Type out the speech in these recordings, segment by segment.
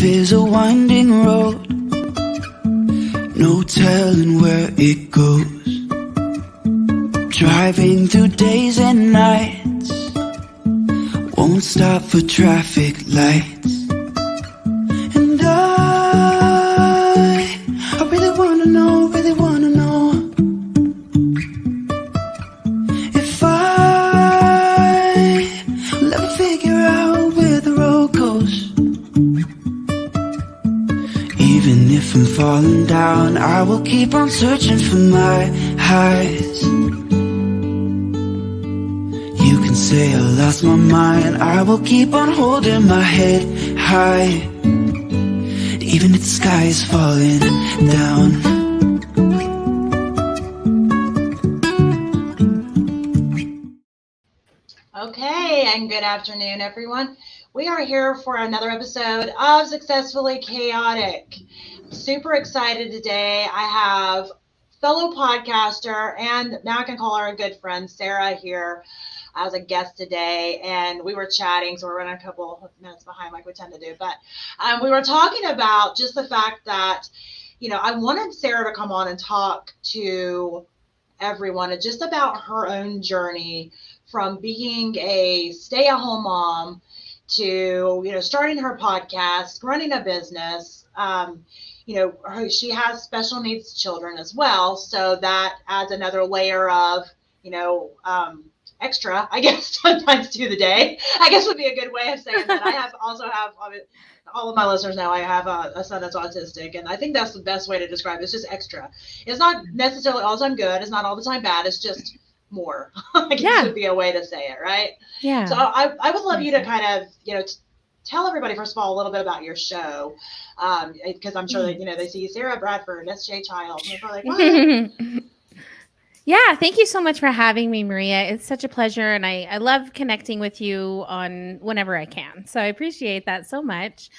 Life is a winding road, no telling where it goes. Driving through days and nights, won't stop for traffic lights. And I really wanna know, if I'll ever figure out where the road goes. Even if I'm falling down, I will keep on searching for my highs. You can say I lost my mind, I will keep on holding my head high, even if the sky is falling down. Okay, and good afternoon, everyone. We are here for another episode of Successfully Chaotic. Super excited today. I have fellow podcaster, and now I can call her a good friend, Sara, here as a guest today. And we were chatting, so we're running a couple of minutes behind like we tend to do. But we were talking about just the fact that, I wanted Sara to come on and talk to everyone just about her own journey from being a stay-at-home mom to, starting her podcast, running a business. She has special needs children as well. So that adds another layer of, extra, I guess, sometimes to the day, I guess would be a good way of saying that. I also have all of my listeners know I have a son that's autistic, and I think that's the best way to describe it. It's just extra. It's not necessarily all the time good. It's not all the time bad. It's just more. I guess would be a way to say it, right? Yeah. So I would love you to kind of, tell everybody, first of all, a little bit about your show, because I'm sure that, they see Sara Bradford, SJ Child, and they're like, what? Yeah, thank you so much for having me, Maria. It's such a pleasure, and I love connecting with you on whenever I can. So I appreciate that so much.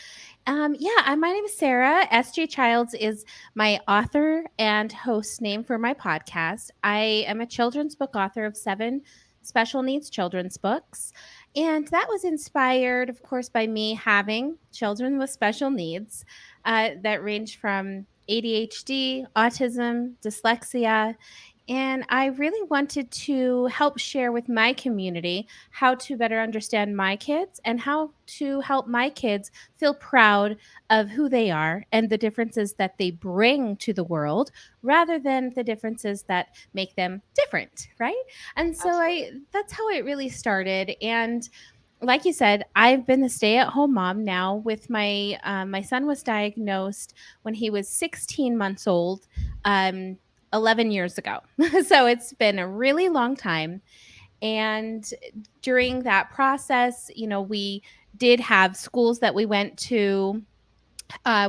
My name is Sara. SJ Childs is my author and host name for my podcast. I am a children's book author of 7 special needs children's books. And that was inspired, of course, by me having children with special needs that range from ADHD, autism, dyslexia. And I really wanted to help share with my community how to better understand my kids and how to help my kids feel proud of who they are and the differences that they bring to the world rather than the differences that make them different, right? And so that's how it really started. And like you said, I've been the stay-at-home mom now with my son was diagnosed when he was 16 months old. 11 years ago. So it's been a really long time. And during that process, we did have schools that we went to.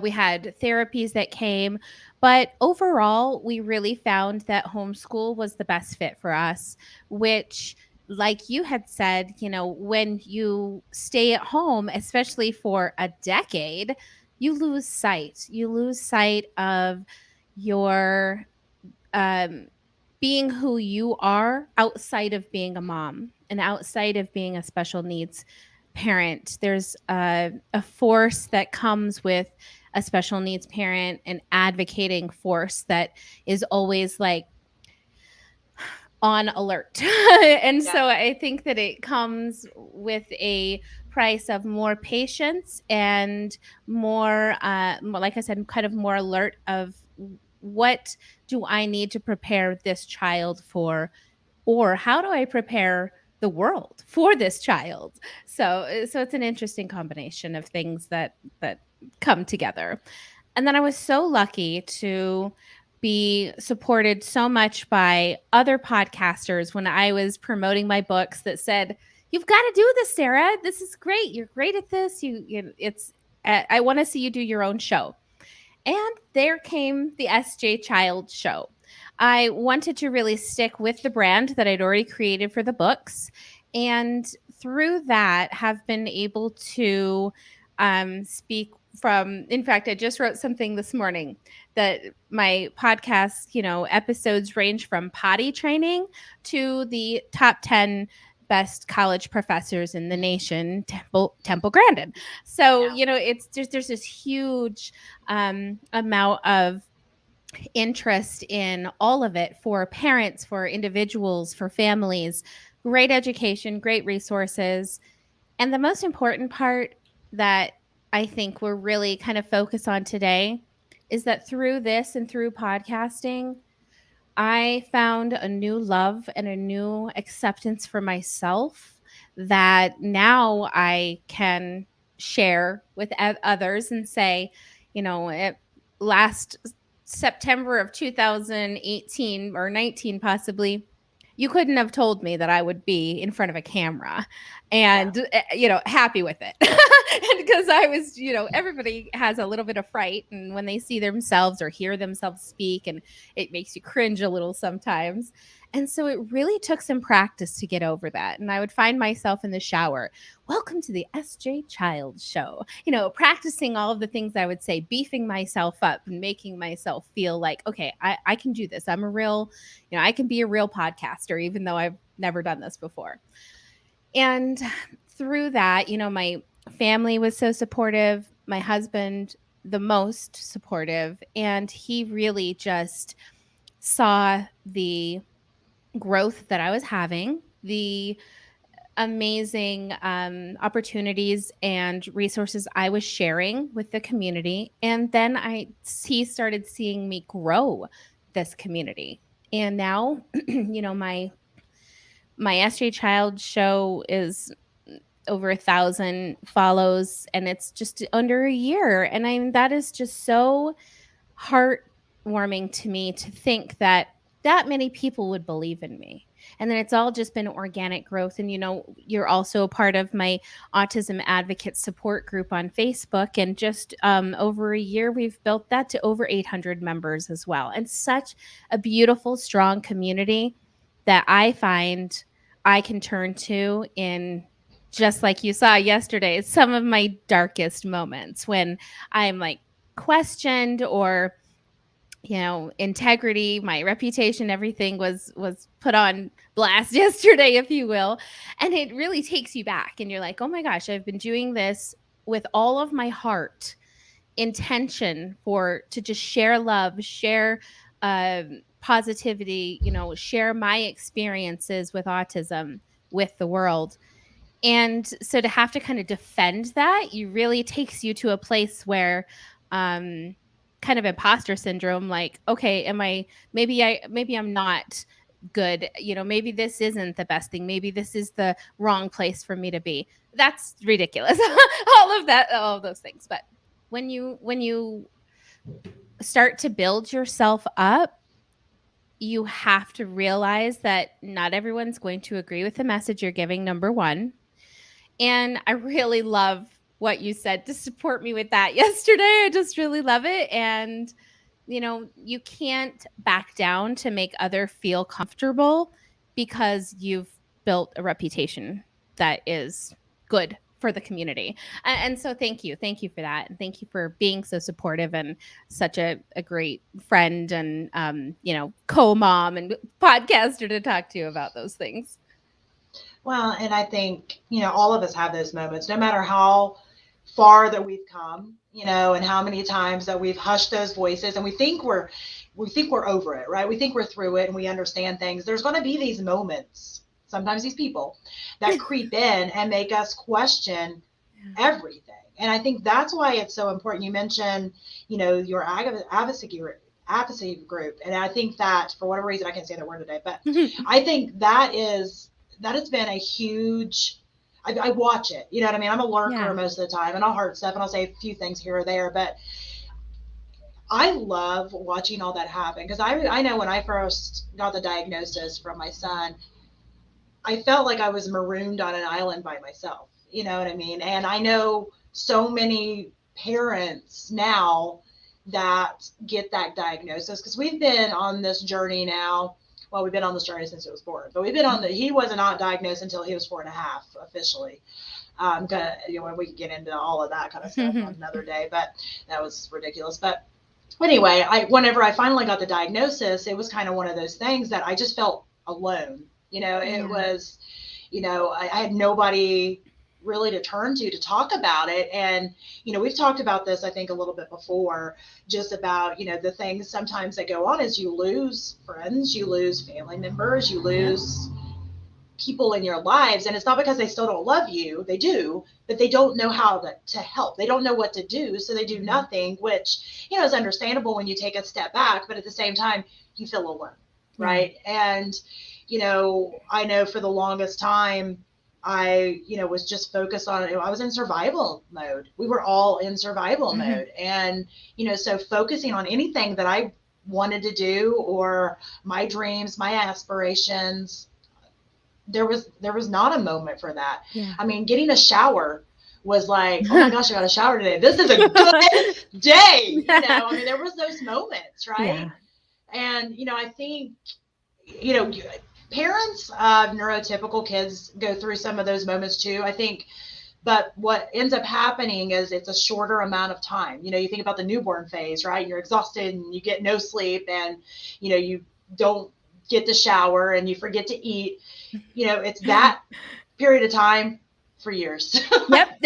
We had therapies that came. But overall, we really found that homeschool was the best fit for us, which, like you had said, when you stay at home, especially for a decade, you lose sight. You lose sight of your being who you are outside of being a mom and outside of being a special needs parent. There's a force that comes with a special needs parent, an advocating force that is always like on alert. So I think that it comes with a price of more patience and more, like I said, kind of more alert of what do I need to prepare this child for, or how do I prepare the world for this child? So it's an interesting combination of things that come together. And then I was so lucky to be supported so much by other podcasters when I was promoting my books that said, "You've got to do this, Sara. This is great. You're great at this. I want to see you do your own show." And there came the SJ Child show. I wanted to really stick with the brand that I'd already created for the books. And through that, have been able to speak from, in fact, I just wrote something this morning that my podcast, episodes range from potty training to the top 10 best college professors in the nation, Temple Grandin. So, it's there's this huge amount of interest in all of it for parents, for individuals, for families. Great education, great resources. And the most important part that I think we're really kind of focused on today is that through this and through podcasting, I found a new love and a new acceptance for myself that now I can share with others and say, last September of 2018 or 19, possibly, you couldn't have told me that I would be in front of a camera and, happy with it. Because I was, everybody has a little bit of fright. And when they see themselves or hear themselves speak, and it makes you cringe a little sometimes. And so it really took some practice to get over that. And I would find myself in the shower, welcome to the SJ Child Show, practicing all of the things I would say, beefing myself up and making myself feel like, okay, I can do this. I'm a real, I can be a real podcaster, even though I've never done this before. And through that, my family was so supportive, my husband the most supportive, and he really just saw the growth that I was having, the amazing opportunities and resources I was sharing with the community. And then he started seeing me grow this community. And now, my SJ Child Show is over 1,000 follows, and it's just under a year. And that is just so heartwarming to me to think that many people would believe in me. And then it's all just been organic growth. And, you're also a part of my Autism Advocate support group on Facebook. And just over a year, we've built that to over 800 members as well. And such a beautiful, strong community that I find I can turn to in, just like you saw yesterday, some of my darkest moments when I'm like questioned, or integrity, my reputation, everything was put on blast yesterday, if you will. And it really takes you back, and you're like, oh my gosh, I've been doing this with all of my heart, intention to just share love, share positivity, share my experiences with autism with the world. And so to have to kind of defend that, really takes you to a place where kind of imposter syndrome, like, okay, maybe I'm not good, maybe this isn't the best thing, maybe this is the wrong place for me to be. That's ridiculous. all of those things. But when you start to build yourself up, you have to realize that not everyone's going to agree with the message you're giving, number one. And I really love what you said to support me with that yesterday. I just really love it. And, you can't back down to make others feel comfortable, because you've built a reputation that is good for the community. And so thank you. Thank you for that. And thank you for being so supportive and such a great friend and, co-mom and podcaster to talk to about those things. Well, and I think, all of us have those moments, no matter how far that we've come, and how many times that we've hushed those voices, and we think we're over it, right? We think we're through it and we understand things. There's going to be these moments, sometimes these people that creep in and make us question everything. And I think that's why it's so important. You mentioned, your advocacy group. And I think that, for whatever reason, I can't say that word today, but I think that has been a huge, I watch it, you know what I mean? I'm a lurker most of the time, and I'll heart stuff and I'll say a few things here or there, but I love watching all that happen, because I know when I first got the diagnosis from my son, I felt like I was marooned on an island by myself, you know what I mean? And I know so many parents now that get that diagnosis, because we've been on this journey now. Well, we've been on this journey since he was born, but we've been he wasn't diagnosed until he was 4.5 officially. When we can get into all of that kind of stuff on another day, but that was ridiculous. But anyway, whenever I finally got the diagnosis, it was kind of one of those things that I just felt alone. It was, I had nobody really to turn to talk about it. And, we've talked about this, I think, a little bit before, just about, the things sometimes that go on is you lose friends, you lose family members, you lose people in your lives. And it's not because they still don't love you, they do, but they don't know how to help. They don't know what to do. So they do nothing, which, is understandable when you take a step back, but at the same time, you feel alone. Right. And, I know for the longest time, I, was just focused on it. I was in survival mode. We were all in survival mode. And, so focusing on anything that I wanted to do, or my dreams, my aspirations, there was not a moment for that. Yeah. I mean, getting a shower was like, oh my gosh, I got a shower today. This is a good day. I mean, there was those moments, right? Yeah. And, I think, parents of neurotypical kids go through some of those moments too, I think. But what ends up happening is it's a shorter amount of time. You think about the newborn phase, right? You're exhausted and you get no sleep, and, you don't get the shower and you forget to eat. It's that period of time for years. Yep.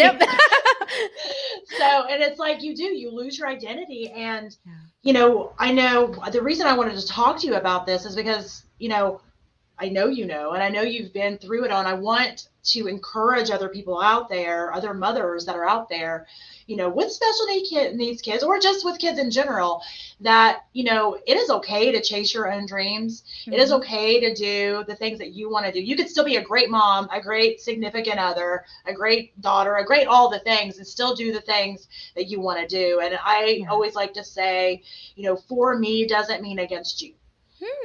So, and it's like you lose your identity. And, I know the reason I wanted to talk to you about this is because, I know, and I know you've been through it all. And I want to encourage other people out there, other mothers that are out there, with special needs kids, or just with kids in general, that, it is okay to chase your own dreams. Mm-hmm. It is okay to do the things that you want to do. You could still be a great mom, a great significant other, a great daughter, a great all the things, and still do the things that you want to do. And I always like to say, for me doesn't mean against you.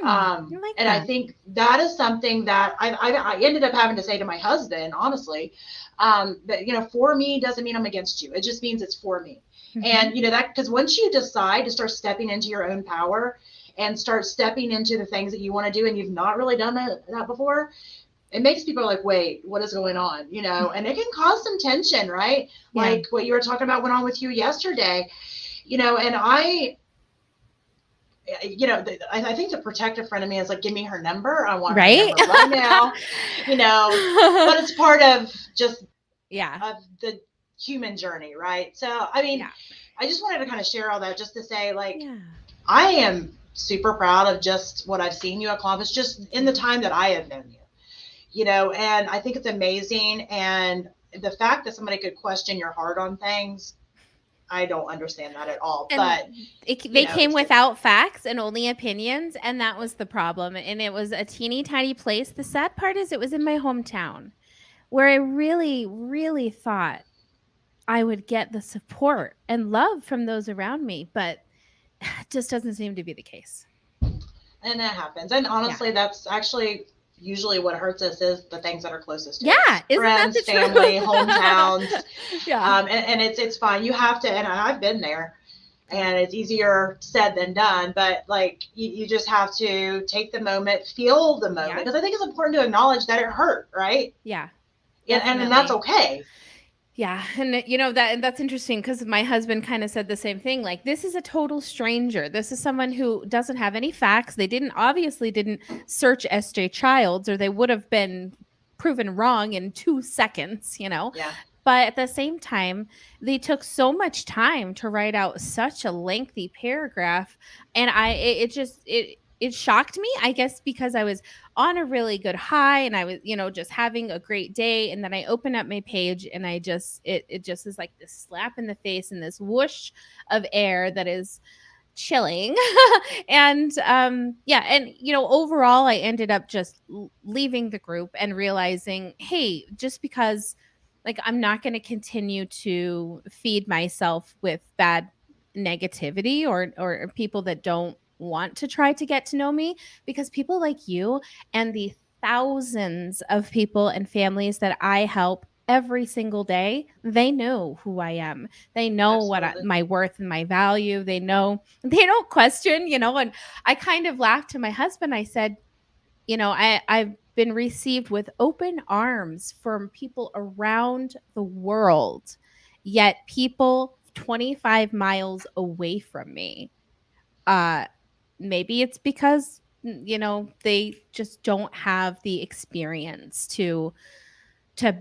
And I think that is something that I ended up having to say to my husband, honestly, that, for me doesn't mean I'm against you. It just means it's for me. Mm-hmm. And, that, because once you decide to start stepping into your own power and start stepping into the things that you want to do, and you've not really done that before, it makes people like, wait, what is going on? And it can cause some tension, right? Yeah. Like what you were talking about went on with you yesterday, and I think the protective friend of me is like, give me her number. I want her number right now, but it's part of just of the human journey. Right. So, I mean, I just wanted to kind of share all that just to say, like, I am super proud of just what I've seen you accomplish just in the time that I have known you, and I think it's amazing. And the fact that somebody could question your heart on things, I don't understand that at all. And but they came without facts and only opinions, and that was the problem. And it was a teeny tiny place. The sad part is it was in my hometown, where I really, really thought I would get the support and love from those around me, but it just doesn't seem to be the case. And that happens. And honestly, that's actually usually what hurts us is the things that are closest to us. Friends, family, hometowns. And it's fine. You have to, and I've been there, and it's easier said than done, but like you just have to take the moment, feel the moment, because I think it's important to acknowledge that it hurt, right? Yeah. And that's okay. Yeah. And that's interesting, because my husband kind of said the same thing. Like, this is a total stranger. This is someone who doesn't have any facts. They obviously didn't search SJ Childs, or they would have been proven wrong in 2 seconds, Yeah. But at the same time, they took so much time to write out such a lengthy paragraph. And it shocked me, I guess, because I was on a really good high, and I was, just having a great day. And then I open up my page, and it just is like this slap in the face and this whoosh of air that is chilling. And overall, I ended up just leaving the group and realizing, hey, just because, like, I'm not going to continue to feed myself with bad negativity or people that don't want to try to get to know me, because people like you and the thousands of people and families that I help every single day, they know who I am. They know my worth and my value. They don't question, and I kind of laughed to my husband. I said, I've been received with open arms from people around the world, yet people 25 miles away from me, maybe it's because they just don't have the experience to to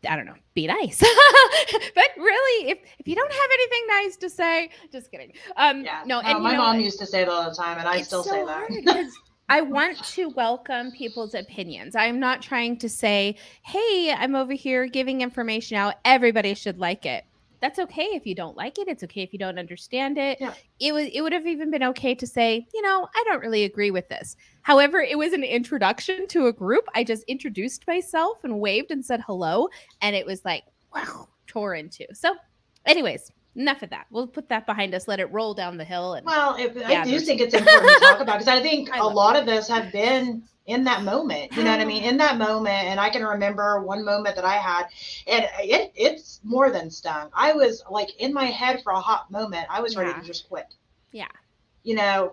I don't know, be nice. But really, if you don't have anything nice to say, just kidding. Yeah. No, No, and my mom used to say it all the time, and I it's still say so that. hard because I want to welcome people's opinions. I'm not trying to say, hey, I'm over here giving information out. Everybody should like it. That's okay if you don't like it. It's okay if you don't understand it. Yeah. It would have even been okay to say, I don't really agree with this. However, it was an introduction to a group. I just introduced myself and waved and said hello. And it was like, wow, tore into. So, anyways, enough of that. We'll put that behind us, let it roll down the hill and Well, the I do others. think it's important to talk about, because I think I a love lot of us have been in that moment. You know what I mean? it. In that moment, and I can remember one moment that I had, and it's more than stung. I was like in my head for a hot moment. I was ready to Yeah. just quit. Yeah.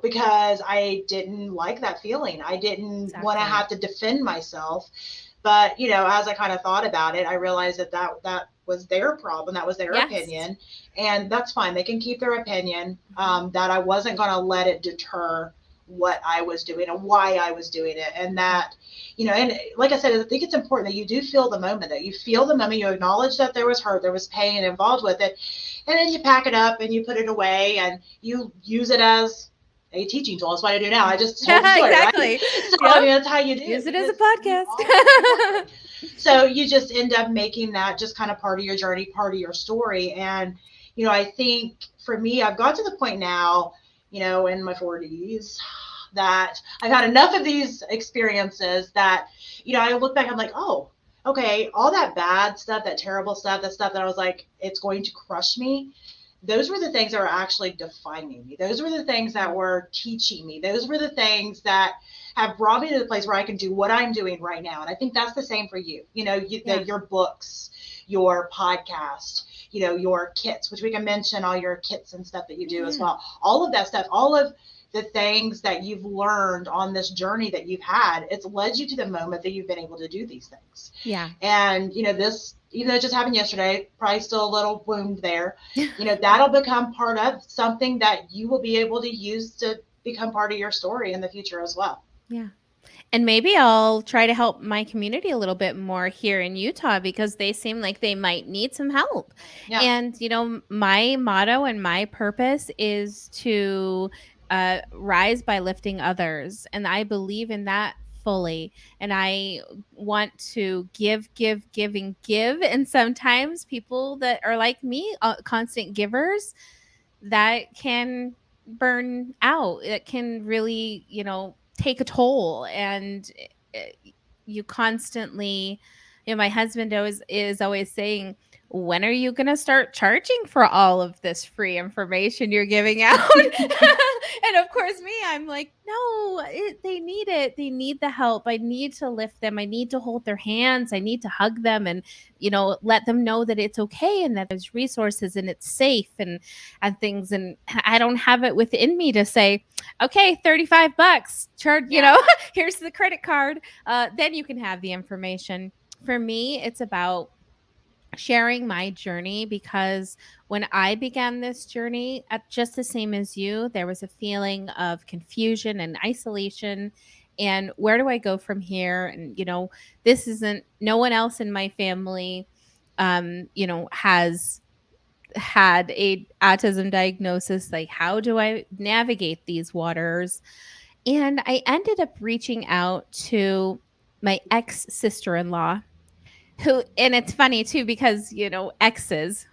Because I didn't like that feeling. I didn't want to Exactly. have to defend myself. But, as I kind of thought about it, I realized that was their problem. That was their Yes. opinion. And that's fine. They can keep their opinion. Mhm. That I wasn't going to let it deter what I was doing and why I was doing it. And that, and like I said, I think it's important that you do feel the moment, that you feel the moment, you acknowledge that there was hurt, there was pain involved with it. And then you pack it up and you put it away and you use it as a teaching tool. That's what I do now. I just told the Yeah, story, right? exactly. So, I Yep. mean, that's how you do it, Use it as a because you are, podcast. exactly. So you just end up making that just kind of part of your journey, part of your story. And, I think for me, I've got to the point now, in my 40s, that I've had enough of these experiences that, I look back, I'm like, oh, okay, all that bad stuff, that terrible stuff, that stuff that I was like, it's going to crush me. Those were the things that were actually defining me. Those were the things that were teaching me. Those were the things that have brought me to the place where I can do what I'm doing right now. And I think that's the same for you. Yeah. Your books, your podcast, your kits, which we can mention all your kits and stuff that you do as Yeah. well. All of that stuff, all of the things that you've learned on this journey that you've had, it's led you to the moment that you've been able to do these things. Yeah. And, this, even though it just happened yesterday, probably still a little wound there, that'll become part of something that you will be able to use to become part of your story in the future as well. Yeah. And maybe I'll try to help my community a little bit more here in Utah because they seem like they might need some help. Yeah. And, my motto and my purpose is to rise by lifting others. And I believe in that fully. And I want to give, and give. And sometimes people that are like me, constant givers, that can burn out. It can really, take a toll. And you constantly, my husband is always saying, when are you going to start charging for all of this free information you're giving out? And of course, me, I'm like, no, they need it. They need the help. I need to lift them. I need to hold their hands. I need to hug them and, let them know that it's okay and that there's resources and it's safe and things. And I don't have it within me to say, okay, $35 charge, here's the credit card. Then you can have the information. For me, it's about sharing my journey because when I began this journey, at just the same as you, there was a feeling of confusion and isolation. And where do I go from here? And, this isn't, no one else in my family, has had a autism diagnosis. Like, how do I navigate these waters? And I ended up reaching out to my ex sister-in-law, who, and it's funny too because exes,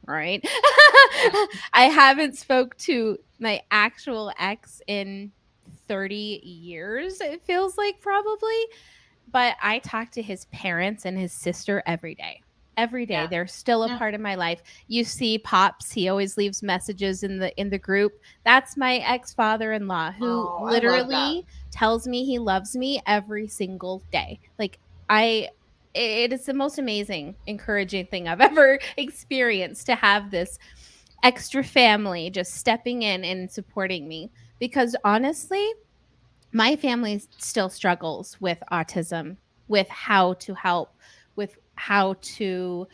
right? Yeah. I haven't spoke to my actual ex in 30 years, it feels like, probably. But I talk to his parents and his sister every day. Every day Yeah. they're still a Yeah. part of my life. You see Pops, he always leaves messages in the group. That's my ex-father-in-law who Oh, I love that. literally tells me he loves me every single day. Like, I it is the most amazing, encouraging thing I've ever experienced, to have this extra family just stepping in and supporting me. Because honestly, my family still struggles with autism, with how to help, with how to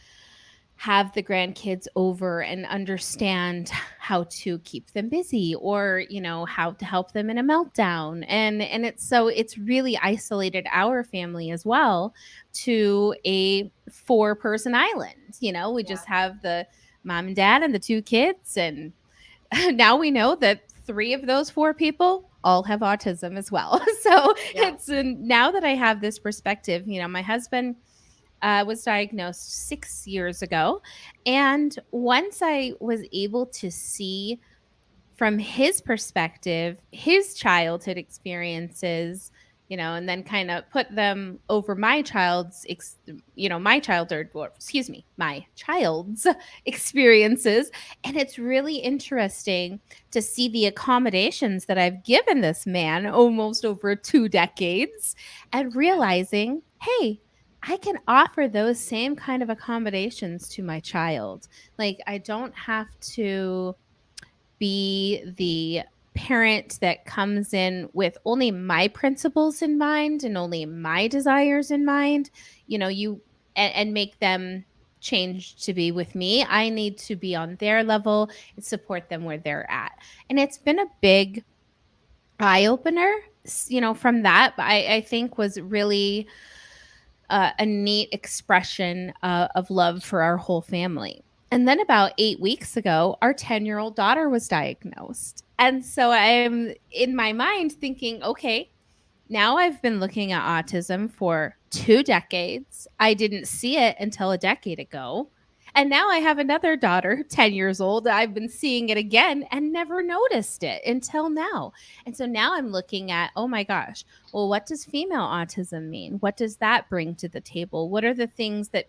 have the grandkids over and understand how to keep them busy, or how to help them in a meltdown. And it's really isolated our family as well to a 4-person island. We Yeah. just have the mom and dad and the 2 kids, and now we know that 3 of those 4 people all have autism as well. So Yeah. now that I have this perspective, my husband was diagnosed 6 years ago. And once I was able to see from his perspective, his childhood experiences, and then kind of put them over my childhood, or excuse me, my child's experiences. And it's really interesting to see the accommodations that I've given this man almost over 2 decades, and realizing, hey, I can offer those same kind of accommodations to my child. Like, I don't have to be the parent that comes in with only my principles in mind and only my desires in mind, and make them change to be with me. I need to be on their level and support them where they're at. And it's been a big eye opener, from that. But I think was really a neat expression of love for our whole family. And then about 8 weeks ago, our 10-year-old daughter was diagnosed. And so I'm in my mind thinking, okay, now I've been looking at autism for 2 decades. I didn't see it until a decade ago. And now I have another daughter, 10 years old. I've been seeing it again and never noticed it until now. And so now I'm looking at, oh my gosh, well, what does female autism mean? What does that bring to the table? What are the things that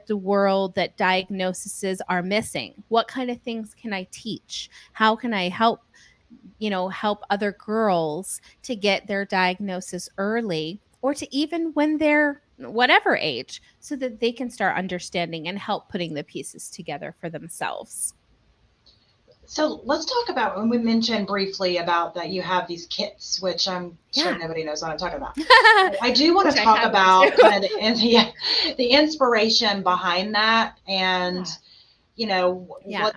the world, that diagnoses are missing? What kind of things can I teach? How can I help other girls to get their diagnosis early, or to even when they're whatever age, so that they can start understanding and help putting the pieces together for themselves. So let's talk about, when we mentioned briefly about that you have these kits, which I'm sure Yeah. nobody knows what I'm talking about. I do want to Which I talk have about too. kind of the inspiration behind that, and Yeah.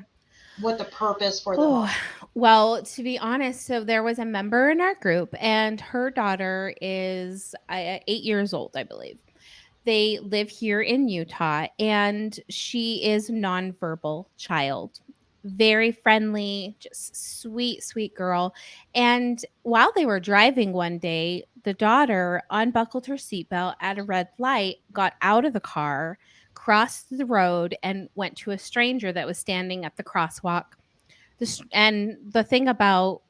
what the purpose for them Oh, are. well, to be honest, so there was a member in our group, and her daughter is 8 years old, I believe. They live here in Utah, and she is nonverbal child. Very friendly, just sweet, sweet girl. And while they were driving one day, the daughter unbuckled her seatbelt at a red light, got out of the car, crossed the road, and went to a stranger that was standing at the crosswalk. And the thing about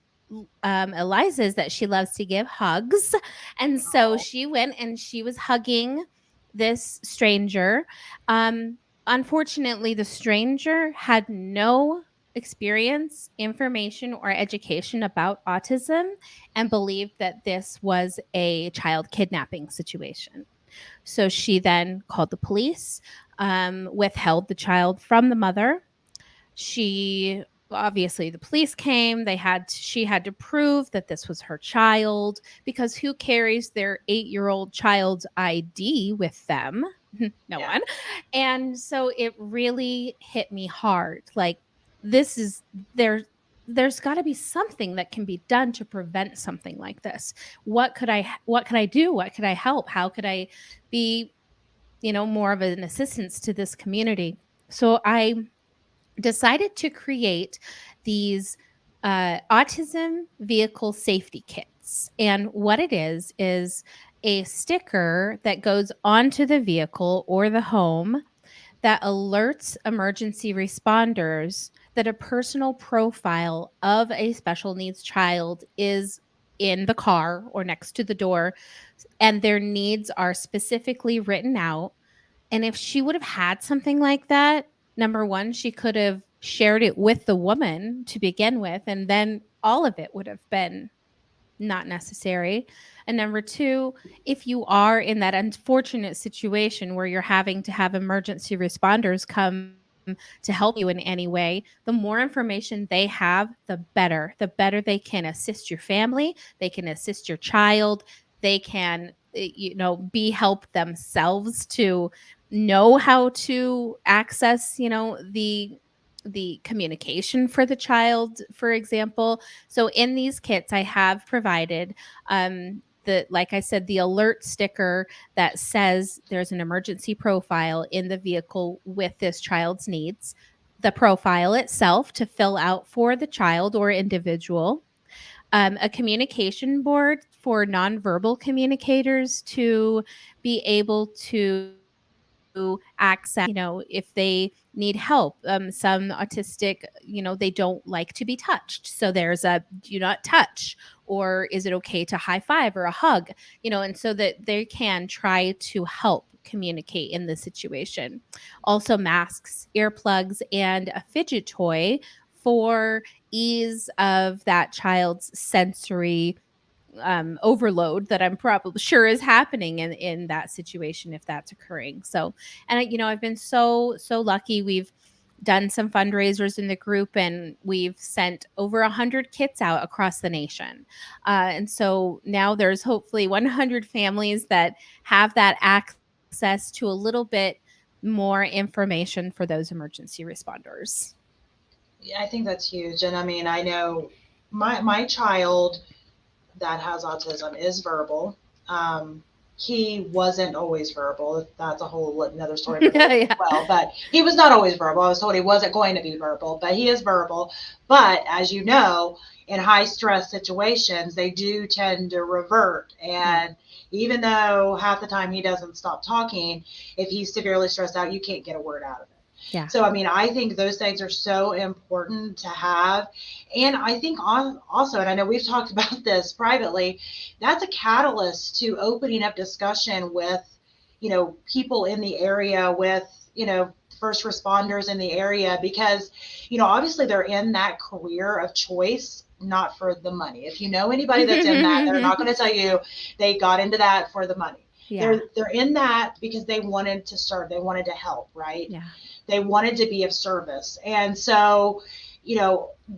Eliza is that she loves to give hugs. And so Oh, she went and she was hugging this stranger. Um, Unfortunately, the stranger had no experience, information, or education about autism, and believed that this was a child kidnapping situation. So she then called the police, withheld the child from the mother. She Obviously, the police came. She had to prove that this was her child, because who carries their 8-year-old child's ID with them? No yeah. one. And so it really hit me hard. Like, this is there there's got to be something that can be done to prevent something like this. What could I do? What could I help? How could I be, more of an assistance to this community? So I decided to create these autism vehicle safety kits. And what it is a sticker that goes onto the vehicle or the home that alerts emergency responders that a personal profile of a special needs child is in the car or next to the door, and their needs are specifically written out. And if she would have had something like that, number one, she could have shared it with the woman to begin with, and then all of it would have been not necessary. And number two, if you are in that unfortunate situation where you're having to have emergency responders come to help you in any way, the more information they have, the better. The better they can assist your family, they can assist your child, they can be help themselves to know how to access, the communication for the child, for example. So in these kits, I have provided the, like I said, the alert sticker that says there's an emergency profile in the vehicle with this child's needs, the profile itself to fill out for the child or individual, a communication board for nonverbal communicators to be able to access, if they need help. Some autistic, they don't like to be touched. So there's a do not touch, or is it okay to high five or a hug, and so that they can try to help communicate in this situation. Also, masks, earplugs, and a fidget toy for ease of that child's sensory overload that I'm probably sure is happening in that situation if that's occurring. So, and I've been so lucky. We've done some fundraisers in the group, and we've sent over 100 kits out across the nation. And so now there's hopefully 100 families that have that access to a little bit more information for those emergency responders. Yeah, I think that's huge. And I mean, I know my child that has autism is verbal. He wasn't always verbal. That's a whole another story Yeah. well, but he was not always verbal. I was told he wasn't going to be verbal, but he is verbal. But as you know, in high stress situations, they do tend to revert. And even though half the time he doesn't stop talking, if he's severely stressed out, you can't get a word out of it. Yeah. So, I mean, I think those things are so important to have. And I think also, and I know we've talked about this privately, that's a catalyst to opening up discussion with, people in the area, with, first responders in the area, because, obviously they're in that career of choice, not for the money. If you know anybody that's in that, they're not going to tell you they got into that for the money. Yeah. They're in that because they wanted to serve, they wanted to help, right? Yeah. They wanted to be of service. And so,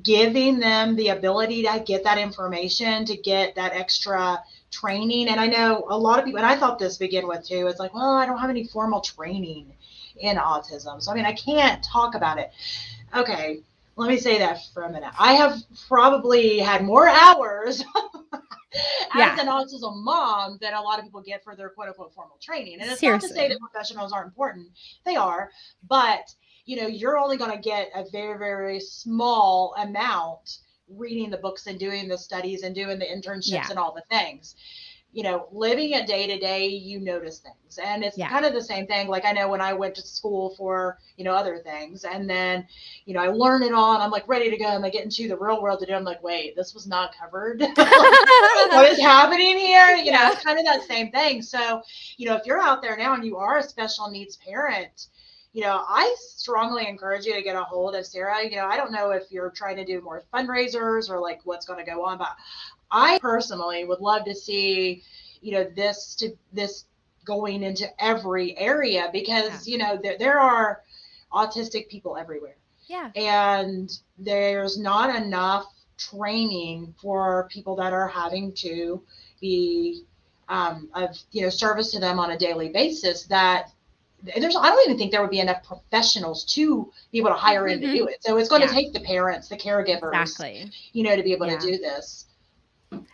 giving them the ability to get that information, to get that extra training. And I know a lot of people, and I thought this to begin with too, it's like, well, I don't have any formal training in autism. So, I mean, I can't talk about it. Okay, let me say that for a minute. I have probably had more hours as an autism mom than a lot of people get for their quote unquote formal training. And it's not to say that professionals aren't important. They are, but you're only going to get a very, very small amount reading the books and doing the studies and doing the internships and all the things. Living it day to day, you notice things. And it's kind of the same thing. Like I know when I went to school for, other things, and then, I learn it all and I'm like ready to go. And I get into the real world to do. I'm like, wait, this was not covered. What is happening here? It's kind of that same thing. So, if you're out there now and you are a special needs parent, I strongly encourage you to get a hold of Sara. I don't know if you're trying to do more fundraisers or like what's going to go on, but I personally would love to see, this going into every area, because, there are autistic people everywhere. Yeah. And there's not enough training for people that are having to be of, service to them on a daily basis, that I don't even think there would be enough professionals to be able to hire in to do it. So it's going to take the parents, the caregivers, to be able to do this.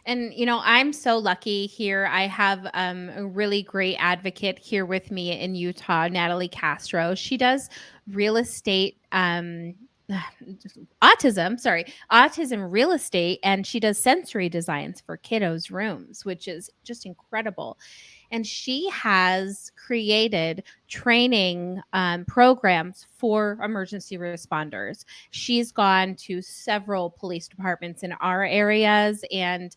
And, I'm so lucky here. I have a really great advocate here with me in Utah, Natalie Castro. She does real estate, autism real estate, and she does sensory designs for kiddos' rooms, which is just incredible. And she has created training programs for emergency responders. She's gone to several police departments in our areas and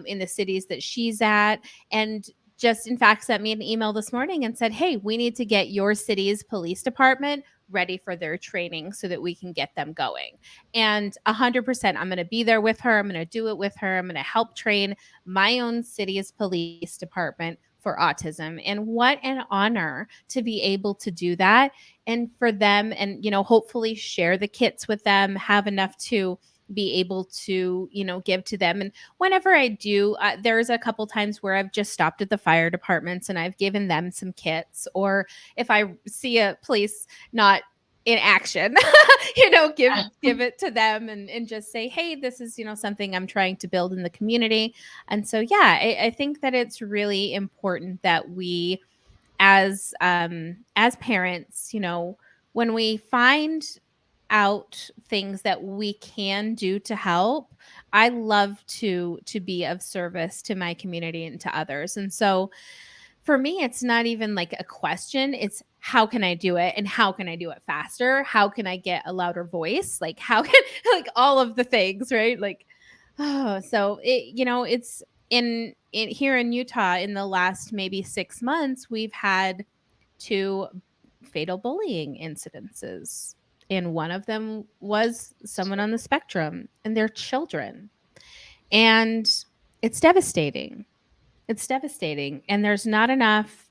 in the cities that she's at, and just in fact sent me an email this morning and said, hey, we need to get your city's police department ready for their training so that we can get them going. And 100%, I'm going to be there with her. I'm going to do it with her. I'm going to help train my own city's police department for autism. And what an honor to be able to do that, and for them, and hopefully share the kits with them, have enough to be able to, give to them. And whenever I do, there's a couple times where I've just stopped at the fire departments and I've given them some kits. Or if I see a place not in action, give it to them and just say, hey, this is, something I'm trying to build in the community. And so, yeah, I think that it's really important that we, as parents, when we find out things that we can do to help, I love to be of service to my community and to others. And so for me, it's not even like a question. It's how can I do it and how can I do it faster? How can I get a louder voice? Like how can like all of the things, right? Like, oh, so it's in here in Utah in the last maybe 6 months, we've had two fatal bullying incidences. And one of them was someone on the spectrum and their children. And it's devastating. It's devastating. And there's not enough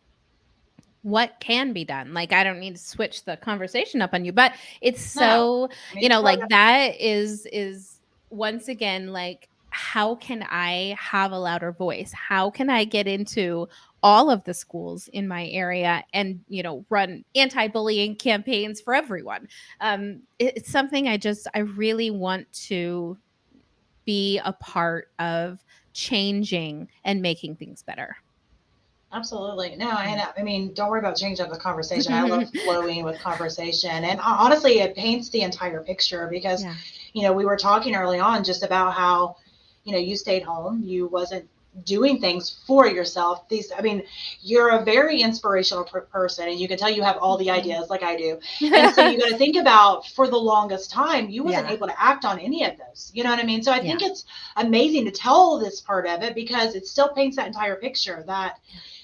what can be done. Like, I don't need to switch the conversation up on you, but it's No, so, I mean, it's like that is once again, like, how can I have a louder voice? How can I get into all of the schools in my area and, run anti-bullying campaigns for everyone? It's something I really want to be a part of changing and making things better. absolutely. No, and I mean, don't worry about changing up the conversation. I love flowing with conversation. And honestly, it paints the entire picture because, Yeah. We were talking early on just about how, you stayed home, you wasn't doing things for yourself. I mean, you're a very inspirational person, and you can tell you have all the ideas like I do. And so you got to think about, for the longest time, you wasn't Yeah. able to act on any of those. You know what I mean? So I think Yeah. it's amazing to tell this part of it because it still paints that entire picture that,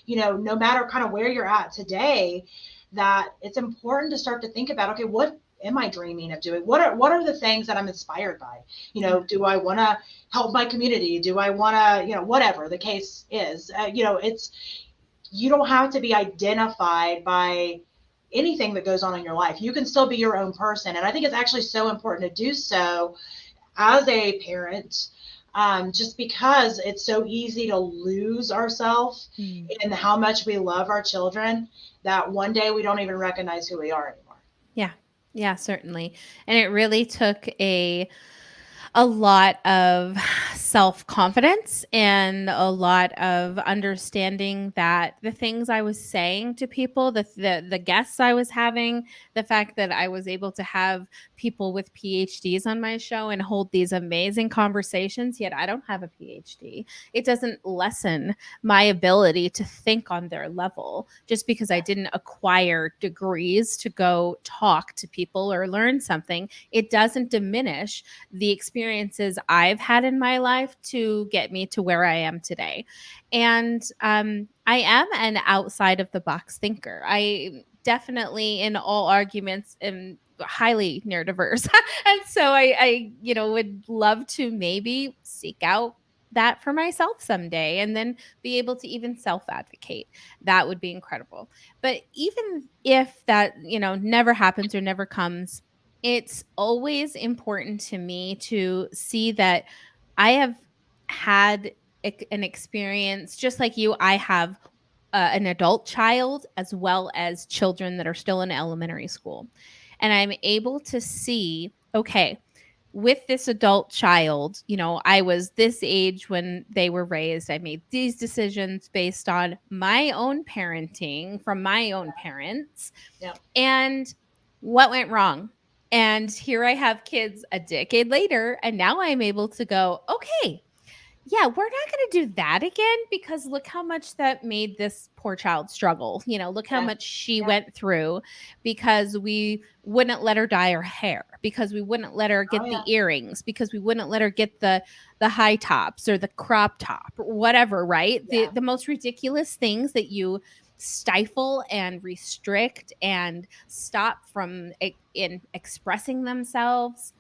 no matter kind of where you're at today, that it's important to start to think about, okay, what am I dreaming of doing? What are the things that I'm inspired by? Yeah. Do I want to help my community? Do I want to, whatever the case is, you don't have to be identified by anything that goes on in your life. You can still be your own person. And I think it's actually so important to do so as a parent, just because it's so easy to lose ourselves Mm. in how much we love our children that one day we don't even recognize who we are anymore. Yeah. Yeah, certainly. And it really took a lot of self-confidence and a lot of understanding that the things I was saying to people, the guests I was having, the fact that I was able to have people with PhDs on my show and hold these amazing conversations, yet I don't have a PhD. It doesn't lessen my ability to think on their level just because I didn't acquire degrees to go talk to people or learn something. It doesn't diminish the experiences I've had in my life to get me to where I am today. And I am an outside of the box thinker. I definitely, in all arguments, am highly neurodiverse. And so I would love to maybe seek out that for myself someday and then be able to even self advocate. That would be incredible. But even if that, never happens or never comes, it's always important to me to see that I have had an experience just like you. I have an adult child as well as children that are still in elementary school. And I'm able to see, okay, with this adult child, I was this age when they were raised. I made these decisions based on my own parenting from my own parents. Yeah. And what went wrong? And here I have kids a decade later, and now I'm able to go, okay, yeah, we're not going to do that again because look how much that made this poor child struggle. Look how Yeah. much she Yeah. went through because we wouldn't let her dye her hair, because we wouldn't let her Oh get yeah. the earrings, because we wouldn't let her get the high tops or the crop top or whatever, right? Yeah. The most ridiculous things that you stifle and restrict and stop from in expressing themselves,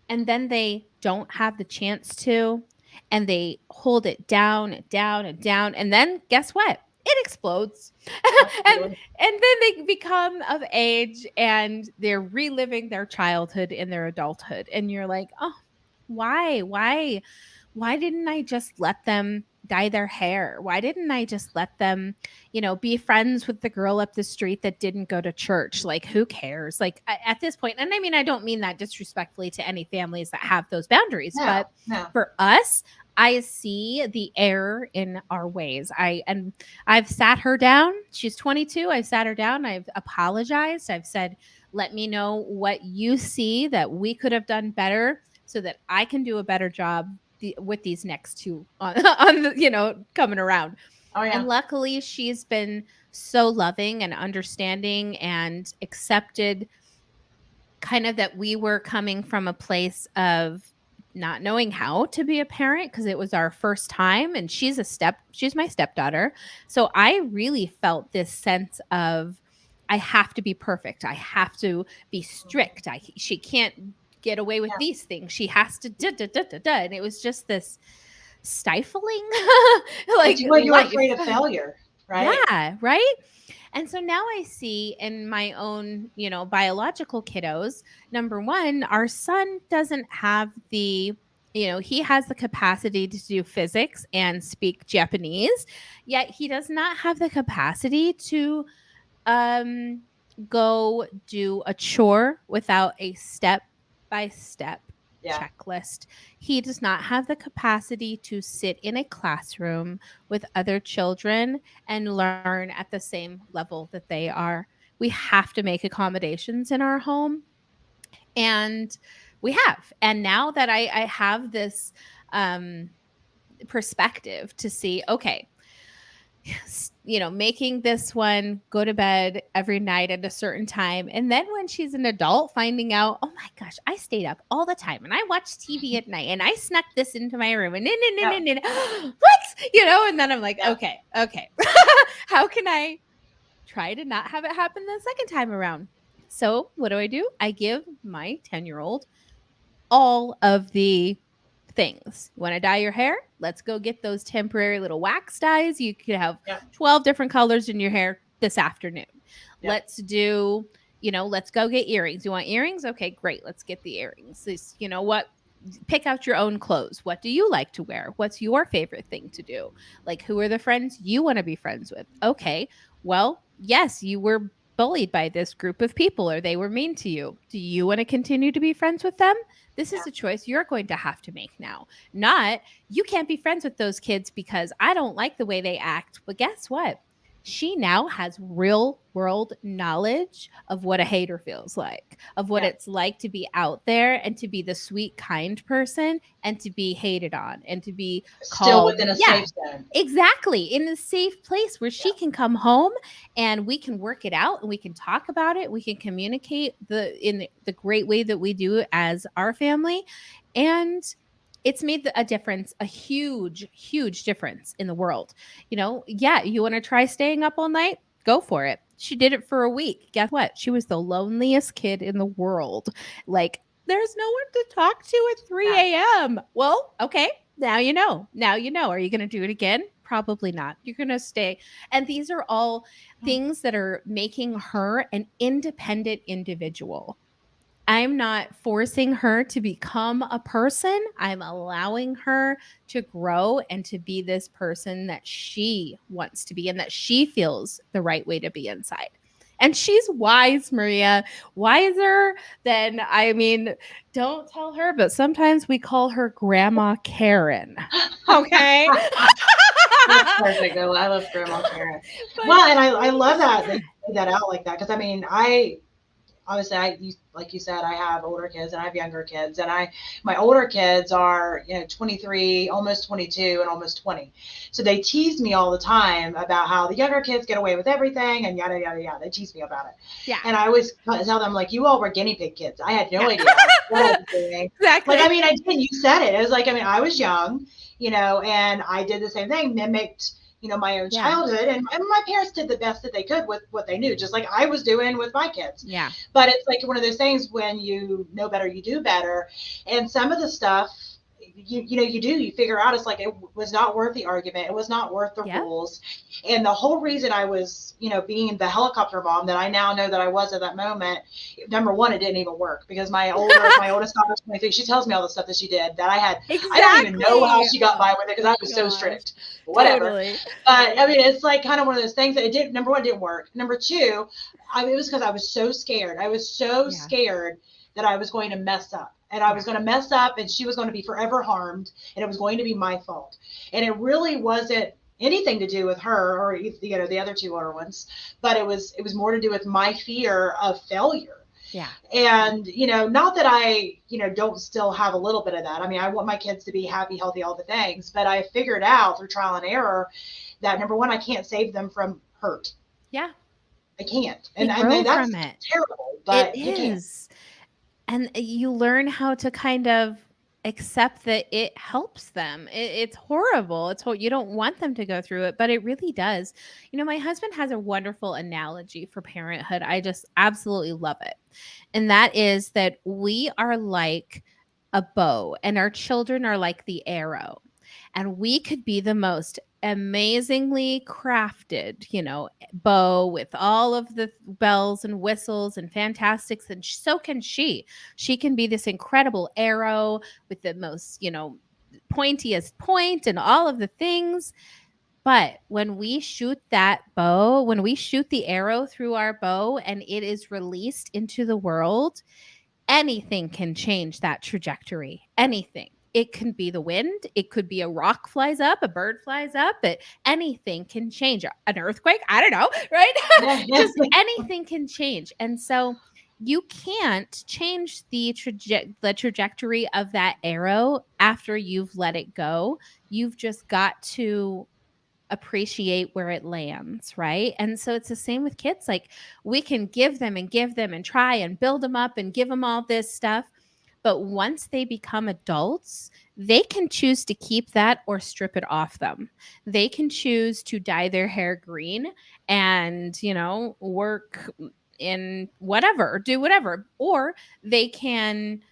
and then they don't have the chance to, and they hold it down and down and down, and then guess what, it explodes. and Absolutely. and then they become of age and they're reliving their childhood in their adulthood, and you're like, oh, Why didn't I just let them dye their hair? Why didn't I just let them, be friends with the girl up the street that didn't go to church? Like, who cares? Like, at this point, and I mean, I don't mean that disrespectfully to any families that have those boundaries, No, but no. for us, I see the error in our ways. I've sat her down. She's 22. I've sat her down. I've apologized. I've said, let me know what you see that we could have done better so that I can do a better job with these next two on, on the, coming around. Oh yeah. And luckily, she's been so loving and understanding and accepted kind of that we were coming from a place of not knowing how to be a parent because it was our first time, and she's my stepdaughter. So I really felt this sense of I have to be perfect. I have to be strict. She can't get away with Yeah. these things. She has to da da da da da. And it was just this stifling like Well, you were life. afraid of failure, right? Yeah, right? And so now I see in my own, biological kiddos, number one, our son doesn't have he has the capacity to do physics and speak Japanese, yet he does not have the capacity to um go do a chore without a step by step Yeah. checklist. He does not have the capacity to sit in a classroom with other children and learn at the same level that they are. We have to make accommodations in our home. And we have. And now that I have this perspective to see, okay, making this one go to bed every night at a certain time. And then when she's an adult, finding out, oh my gosh, I stayed up all the time and I watched TV at night and I snuck this into my room and what? And then I'm like, Yeah. okay. How can I try to not have it happen the second time around? So what do? I give my 10-year-old all of the things. You want to dye your hair? Let's go get those temporary little wax dyes. You could have 12 different colors in your hair this afternoon. Yeah. Let's go get earrings. You want earrings? Okay, great. Let's get the earrings. What? Pick out your own clothes. What do you like to wear? What's your favorite thing to do? Like, who are the friends you want to be friends with? Okay, well, yes, you were bullied by this group of people or they were mean to you. Do you want to continue to be friends with them? This is a choice you're going to have to make now. Not, you can't be friends with those kids because I don't like the way they act. But guess what? She now has real world knowledge of what a hater feels like, of what it's like to be out there and to be the sweet, kind person and to be hated on and to be still within a safe zone. Exactly. In a safe place where she can come home and we can work it out and we can talk about it. We can communicate in the great way that we do as our family. And it's made a difference, a huge, huge difference in the world. You want to try staying up all night? Go for it. She did it for a week. Guess what? She was the loneliest kid in the world. Like, there's no one to talk to at 3 a.m. Well, okay. Now you know. Are you going to do it again? Probably not. You're going to stay. And these are all things that are making her an independent individual. I'm not forcing her to become a person. I'm allowing her to grow and to be this person that she wants to be and that she feels the right way to be inside. And she's wise, Maria, wiser than, don't tell her, but sometimes we call her Grandma Karen. Okay. That's perfect. I love Grandma Karen. And I love that they say that out like that. Because obviously, like you said, I have older kids and I have younger kids, and my older kids are 23, almost 22, and almost 20. So they tease me all the time about how the younger kids get away with everything and yada yada yada. They tease me about it. Yeah. And I always tell them, like, you all were guinea pig kids. I had no idea what I was doing. Exactly. Like, I did. You said it. It was like, I was young, and I did the same thing, mimicked my own childhood, and my parents did the best that they could with what they knew, just like I was doing with my kids. Yeah. But it's like one of those things, when you know better, you do better. And some of the stuff, you figure out it's like it was not worth the argument. It was not worth the Yeah. rules. And the whole reason I was, being the helicopter mom that I now know that I was at that moment, number one, it didn't even work because my oldest daughter, 23, she tells me all the stuff that she did that I don't even know how Exactly. she got by with it because I was so Gosh. strict. Whatever. Totally. But I mean, it's like kind of one of those things that it didn't, number one, it didn't work. Number two, it was because I was so scared. I was so Yeah. scared that I was going to mess up. And I was going to mess up and she was going to be forever harmed and it was going to be my fault. And it really wasn't anything to do with her or the other two older ones, but it was more to do with my fear of failure. Yeah. And, not that I, don't still have a little bit of that. I mean, I want my kids to be happy, healthy, all the things, but I figured out through trial and error that number one, I can't save them from hurt. Yeah. I can't. They And I grow mean, that's from it. terrible, It but you can't. is. And you learn how to kind of accept that it helps them. It's horrible. You don't want them to go through it, but it really does. My husband has a wonderful analogy for parenthood. I just absolutely love it. And that is that we are like a bow and our children are like the arrow. And we could be the most amazingly crafted, bow with all of the bells and whistles and fantastics. And so can she. She can be this incredible arrow with the most, pointiest point and all of the things. But when we shoot when we shoot the arrow through our bow and it is released into the world, anything can change that trajectory. Anything. It can be the wind. It could be a rock flies up, a bird flies up, but anything can change. An earthquake? I don't know, right? Just anything can change. And so you can't change the trajectory of that arrow after you've let it go. You've just got to appreciate where it lands, right? And so it's the same with kids. Like we can give them and try and build them up and give them all this stuff. But once they become adults, they can choose to keep that or strip it off them. They can choose to dye their hair green and, work in whatever, do whatever. Or they can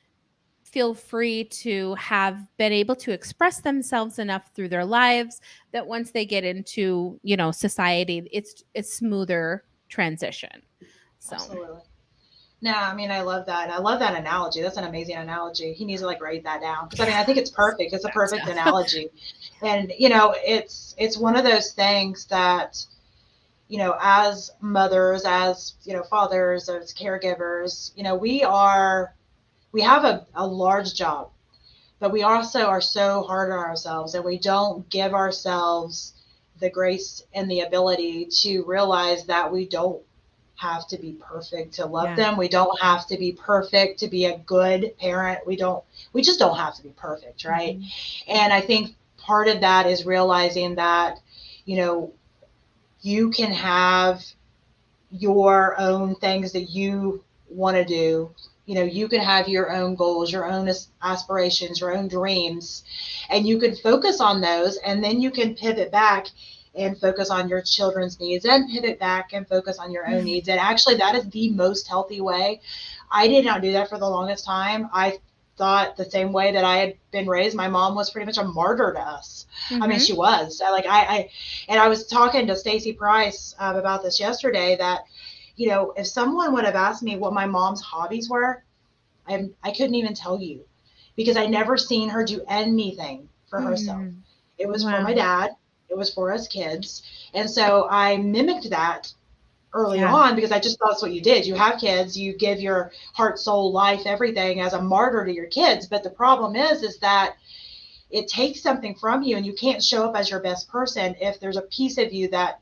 feel free to have been able to express themselves enough through their lives that once they get into, society, it's smoother transition. So Absolutely. No, I mean, I love that. I love that analogy. That's an amazing analogy. He needs to write that down because I mean, I think it's perfect. It's a perfect analogy. And, it's one of those things that, as mothers, as, fathers, as caregivers, we have a large job, but we also are so hard on ourselves and we don't give ourselves the grace and the ability to realize that we don't have to be perfect to love them. We don't have to be perfect to be a good parent. We just don't have to be perfect, right? Mm-hmm. And I think part of that is realizing that, you can have your own things that you want to do. You can have your own goals, your own aspirations, your own dreams, and you can focus on those, and then you can pivot back and focus on your children's needs and pivot back and focus on your own needs. And actually, that is the most healthy way. I did not do that for the longest time. I thought the same way that I had been raised. My mom was pretty much a martyr to us. Mm-hmm. I mean, she was. I was talking to Stacey Price about this yesterday that, if someone would have asked me what my mom's hobbies were, I couldn't even tell you because I never seen her do anything for herself. It was for my dad. It was for us kids. And so I mimicked that early on because I just thought that's what you did. You have kids, you give your heart, soul, life, everything as a martyr to your kids. But the problem is that it takes something from you and you can't show up as your best person if there's a piece of you that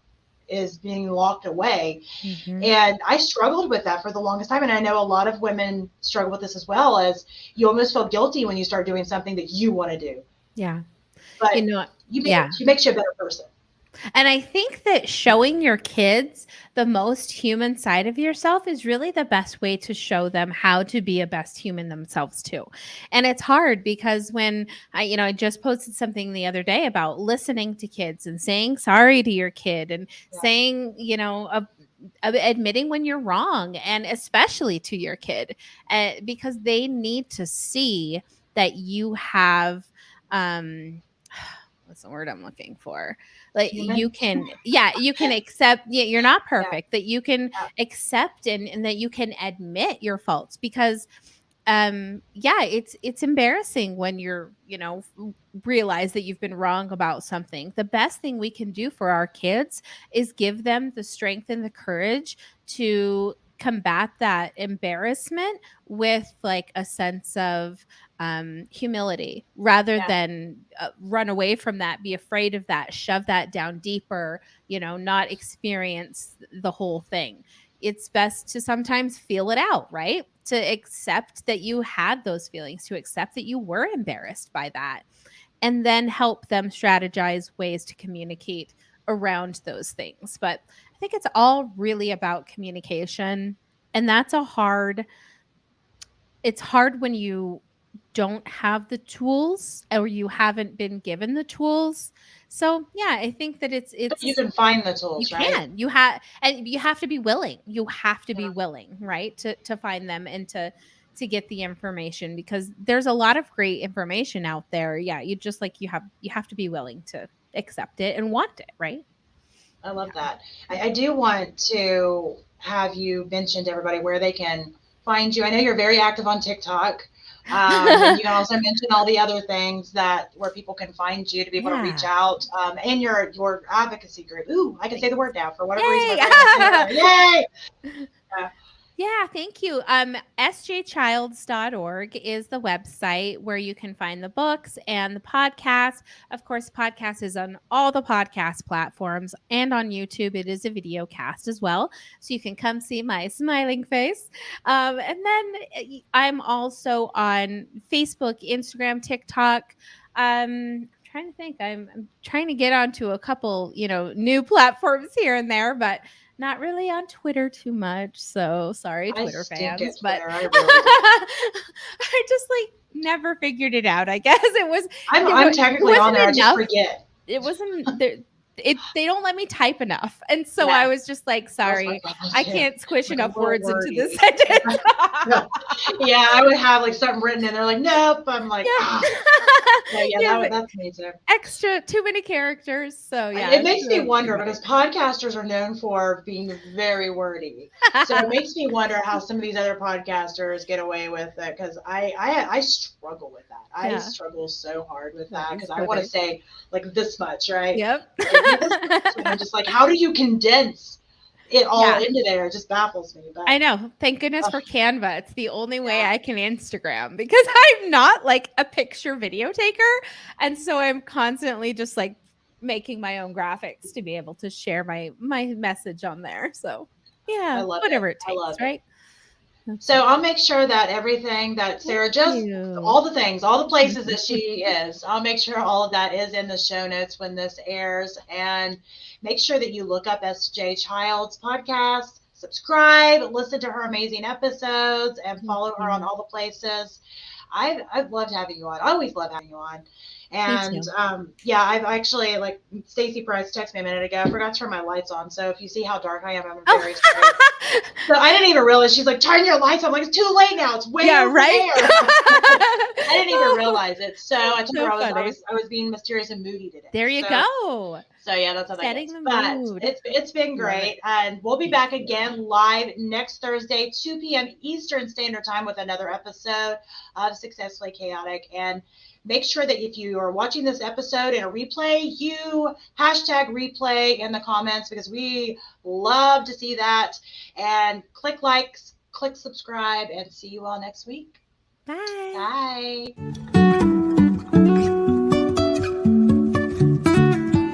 is being locked away. Mm-hmm. And I struggled with that for the longest time. And I know a lot of women struggle with this as well, as you almost feel guilty when you start doing something that you want to do. Yeah. But it makes you a better person. And I think that showing your kids the most human side of yourself is really the best way to show them how to be a best human themselves too. And it's hard because when I just posted something the other day about listening to kids and saying sorry to your kid and saying, admitting when you're wrong, and especially to your kid, because they need to see that you have what's the word I'm looking for? Like Human. you can accept, you're not Yeah. perfect, that you can accept and that you can admit your faults, because it's embarrassing when you're, realize that you've been wrong about something. The best thing we can do for our kids is give them the strength and the courage to combat that embarrassment with like a sense of humility, rather than run away from that, be afraid of that, shove that down deeper, not experience the whole thing. It's best to sometimes feel it out, right? To accept that you had those feelings, to accept that you were embarrassed by that, and then help them strategize ways to communicate around those things. But I think it's all really about communication. And it's hard when you don't have the tools or you haven't been given the tools. So yeah, I think that You can find the you tools, right? can. You have to be willing. You have to be willing, right? To find them and to get the information, because there's a lot of great information out there. Yeah, you have to be willing to accept it and want it, right? I love that. I do want to have you mention to everybody where they can find you. I know you're very active on TikTok. And you can also mention all the other things where people can find you to be able to reach out. And your advocacy group. Ooh, I can say the word now for whatever reason. Yay! Yeah, thank you. sjchilds.org is the website where you can find the books and the podcast. Of course, podcast is on all the podcast platforms, and on YouTube, it is a video cast as well. So you can come see my smiling face. And then I'm also on Facebook, Instagram, TikTok. I'm trying to think. I'm trying to get onto a couple, new platforms here and there, but not really on Twitter too much. So sorry, Twitter fans. But I just never figured it out. I guess it was. I'm technically on there. I just forget. It wasn't there. They don't let me type enough, and so I was just like, sorry, I can't squish enough words into this sentence. Yeah, I would have something written and they're like, nope. I'm like, that's me too. Too many characters. So yeah, it makes me wonder, because podcasters are known for being very wordy. So it makes me wonder how some of these other podcasters get away with it, because I struggle with that. I struggle so hard with that, because I want to say this much, right? Yep. And I'm just like, how do you condense it all into there? It just baffles me. But I know. Thank goodness for Canva. It's the only way I can Instagram, because I'm not a picture video taker. And so I'm constantly just making my own graphics to be able to share my message on there. So yeah, whatever it takes, right? So I'll make sure that everything that Sara all the things, all the places that she is, I'll make sure all of that is in the show notes when this airs. And make sure that you look up SJ Childs podcast, subscribe, listen to her amazing episodes, and follow her on all the places. I've loved having you on. I always love having you on. And I've actually, Stacey Price texted me a minute ago. I forgot to turn my lights on. So if you see how dark I am, I'm very sorry. So I didn't even realize. She's like, turn your lights on. I'm like, it's too late now. It's way over there. I didn't even realize it. So I told her I was being mysterious and moody today. There you go. So yeah, that's how that Setting goes. the mood. But it's been great. And we'll be back again live next Thursday, 2 p.m. Eastern Standard Time, with another episode of Successfully Chaotic. And make sure that if you are watching this episode in a replay, you hashtag replay in the comments, because we love to see that. And click likes, click subscribe, and see you all next week. Bye. Bye.